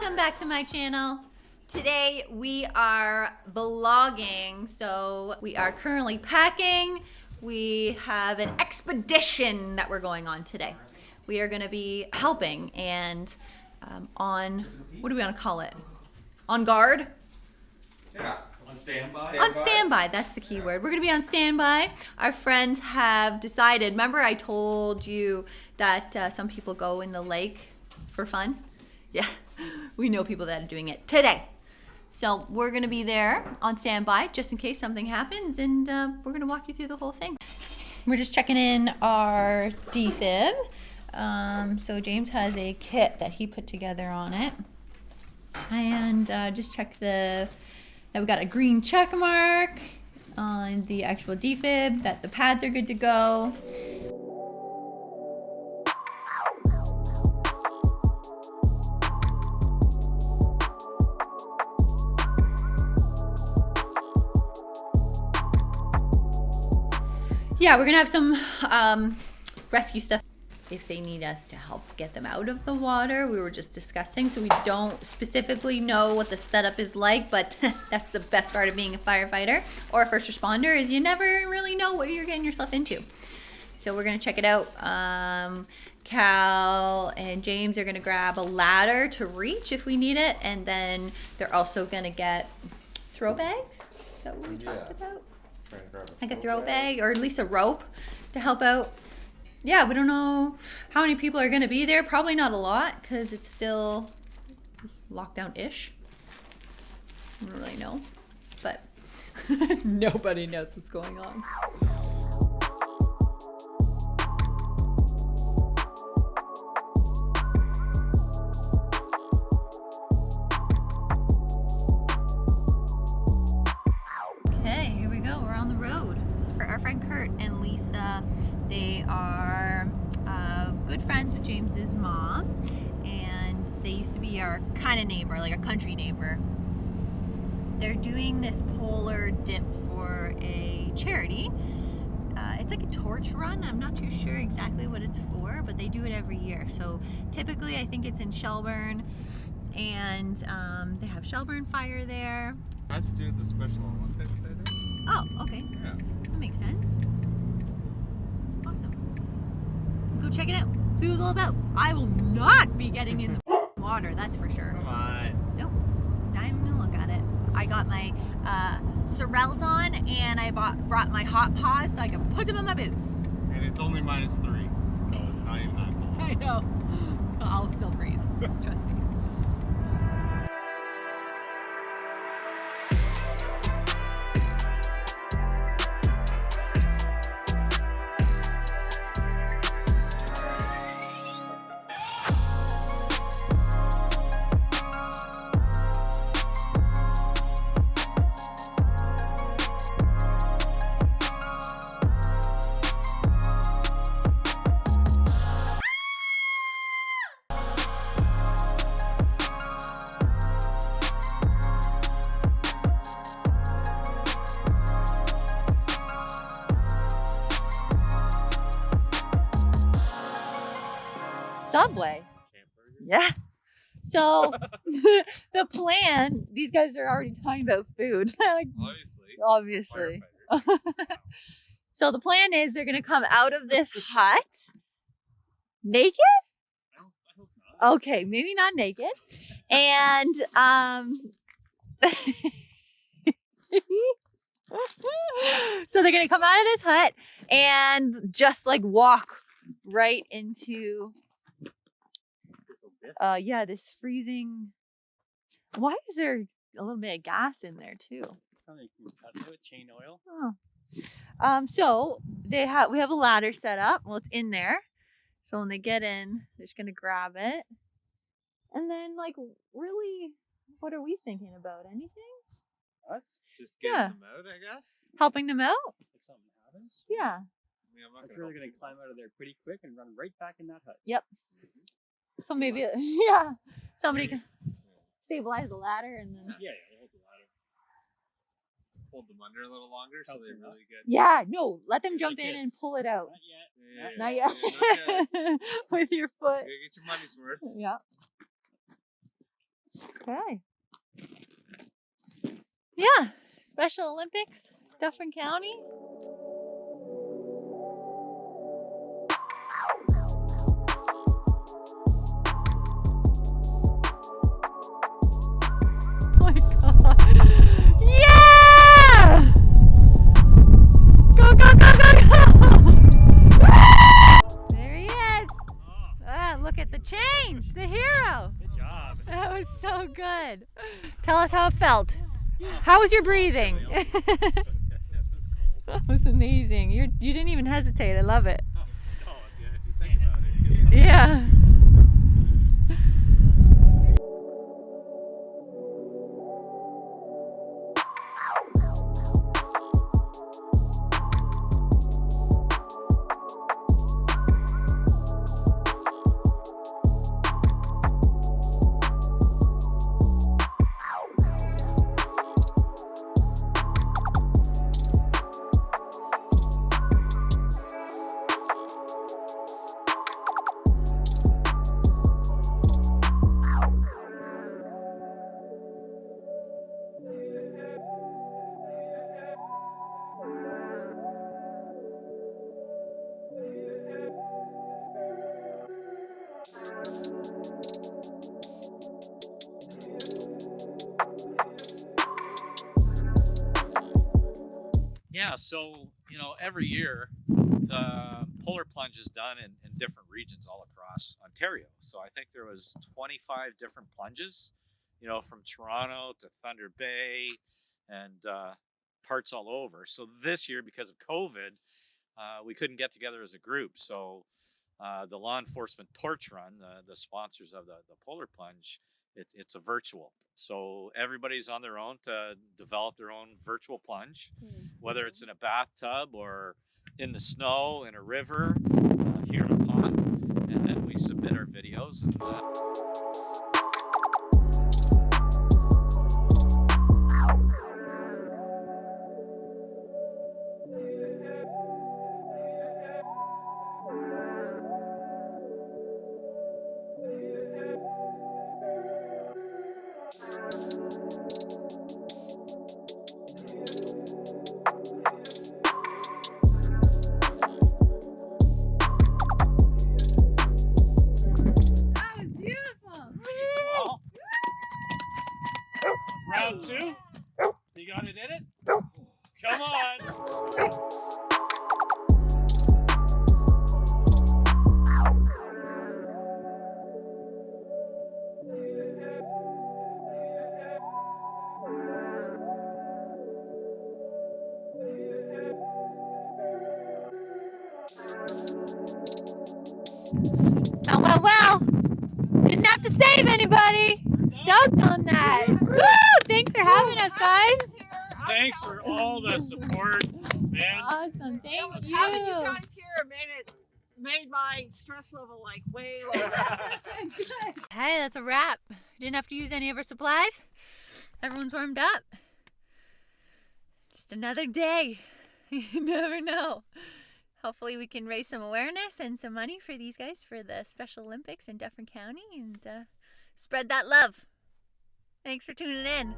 Welcome back to my channel. Today we are vlogging, so we are currently packing. We have an expedition that we're going on today. We are going to be helping and on, what do we want to call it? On guard? Yeah, on standby. On standby, that's the key word. We're going to be on standby. Our friends have decided, remember I told you that some people go in the lake for fun? Yeah, we know people that are doing it today. So we're going to be there on standby just in case something happens, and we're going to walk you through the whole thing. We're just checking in our defib. So James has a kit that he put together on it. And just check that we got a green check mark on the actual defib, that the pads are good to go. Yeah, we're gonna have some rescue stuff if they need us to help get them out of the water. We were just discussing, so we don't specifically know what the setup is like, but that's the best part of being a firefighter or a first responder, is you never really know what you're getting yourself into. So we're gonna check it out. Cal and James are gonna grab a ladder to reach if we need it, and then they're also gonna get throw bags. Is that what we talked about? Like a throw bag, or at least a rope to help out. Yeah, we don't know how many people are going to be there. Probably not a lot because it's still lockdown-ish. I don't really know, but nobody knows what's going on. Okay, here we go. We're on the road. Our friend Kirt and Lisa, they are good friends with James's mom, and they used to be our kind of neighbor, like a country neighbor. They're doing this polar dip for a charity. It's like a torch run. I'm not too sure exactly what it's for, but they do it every year. So typically I think it's in Shelburne, and they have Shelburne Fire there. Has to do with the Special Olympics, I think. Oh, okay. Yeah. That makes sense. Awesome. Go check it out. See what it's all about. I will not be getting in the water, that's for sure. Come on. Nope. Not even gonna look at it. I got my Sorels on, and I brought my hot paws so I can put them on my boots. And it's only -3, so it's not even that cold. I know. I'll still freeze. Trust me. Subway. Yeah. So the plan, these guys are already talking about food. Like, obviously. So the plan is they're going to come out of this hut naked? I hope not. Okay, maybe not naked. And so they're going to come out of this hut and just like walk right into yeah, this freezing. Why is there a little bit of gas in there too? Probably cut it with chain oil. Oh. So we have a ladder set up. Well, it's in there. So when they get in, they're just gonna grab it. And then, like, really, what are we thinking about? Anything? Us? Just getting them out, I guess. Helping them out? If something happens. Yeah. I mean, I'm not I'm sure they're gonna climb out of there pretty quick and run right back in that hut. Yep. So maybe, yeah, somebody can stabilize the ladder and then. Yeah, hold the ladder. Hold them under a little longer so they really get. Yeah, no, let them jump Like in this. and pull it out. Not yet. Not yet. Not yet. With your foot. You gotta get your money's worth. Yeah. Okay. Yeah, Special Olympics, Dufferin County. Oh my God. Yeah! Go, go, go, go, go! There he is. Ah, look at the change, the hero. Good job. That was so good. Tell us how it felt. How was your breathing? That was amazing. You didn't even hesitate. I love it. No, if you think about it. Yeah. Yeah, so, every year the polar plunge is done in different regions all across Ontario. So I think there was 25 different plunges, from Toronto to Thunder Bay and parts all over. So this year, because of COVID, we couldn't get together as a group. So the law enforcement torch run, the sponsors of the polar plunge, it's a virtual. So everybody's on their own to develop their own virtual plunge, whether it's in a bathtub or in the snow, in a river, here in a pond. And then we submit our videos. And, round two. You got it in it? Come on. Well. Didn't have to save anybody. Stoked on that. Woo! Thanks for having us, guys. Thanks for all the support, man. Awesome. Thank you. Having you guys here made my stress level like way lower. Hey, that's a wrap. Didn't have to use any of our supplies. Everyone's warmed up. Just another day. You never know. Hopefully we can raise some awareness and some money for these guys for the Special Olympics in Dufferin County and spread that love. Thanks for tuning in.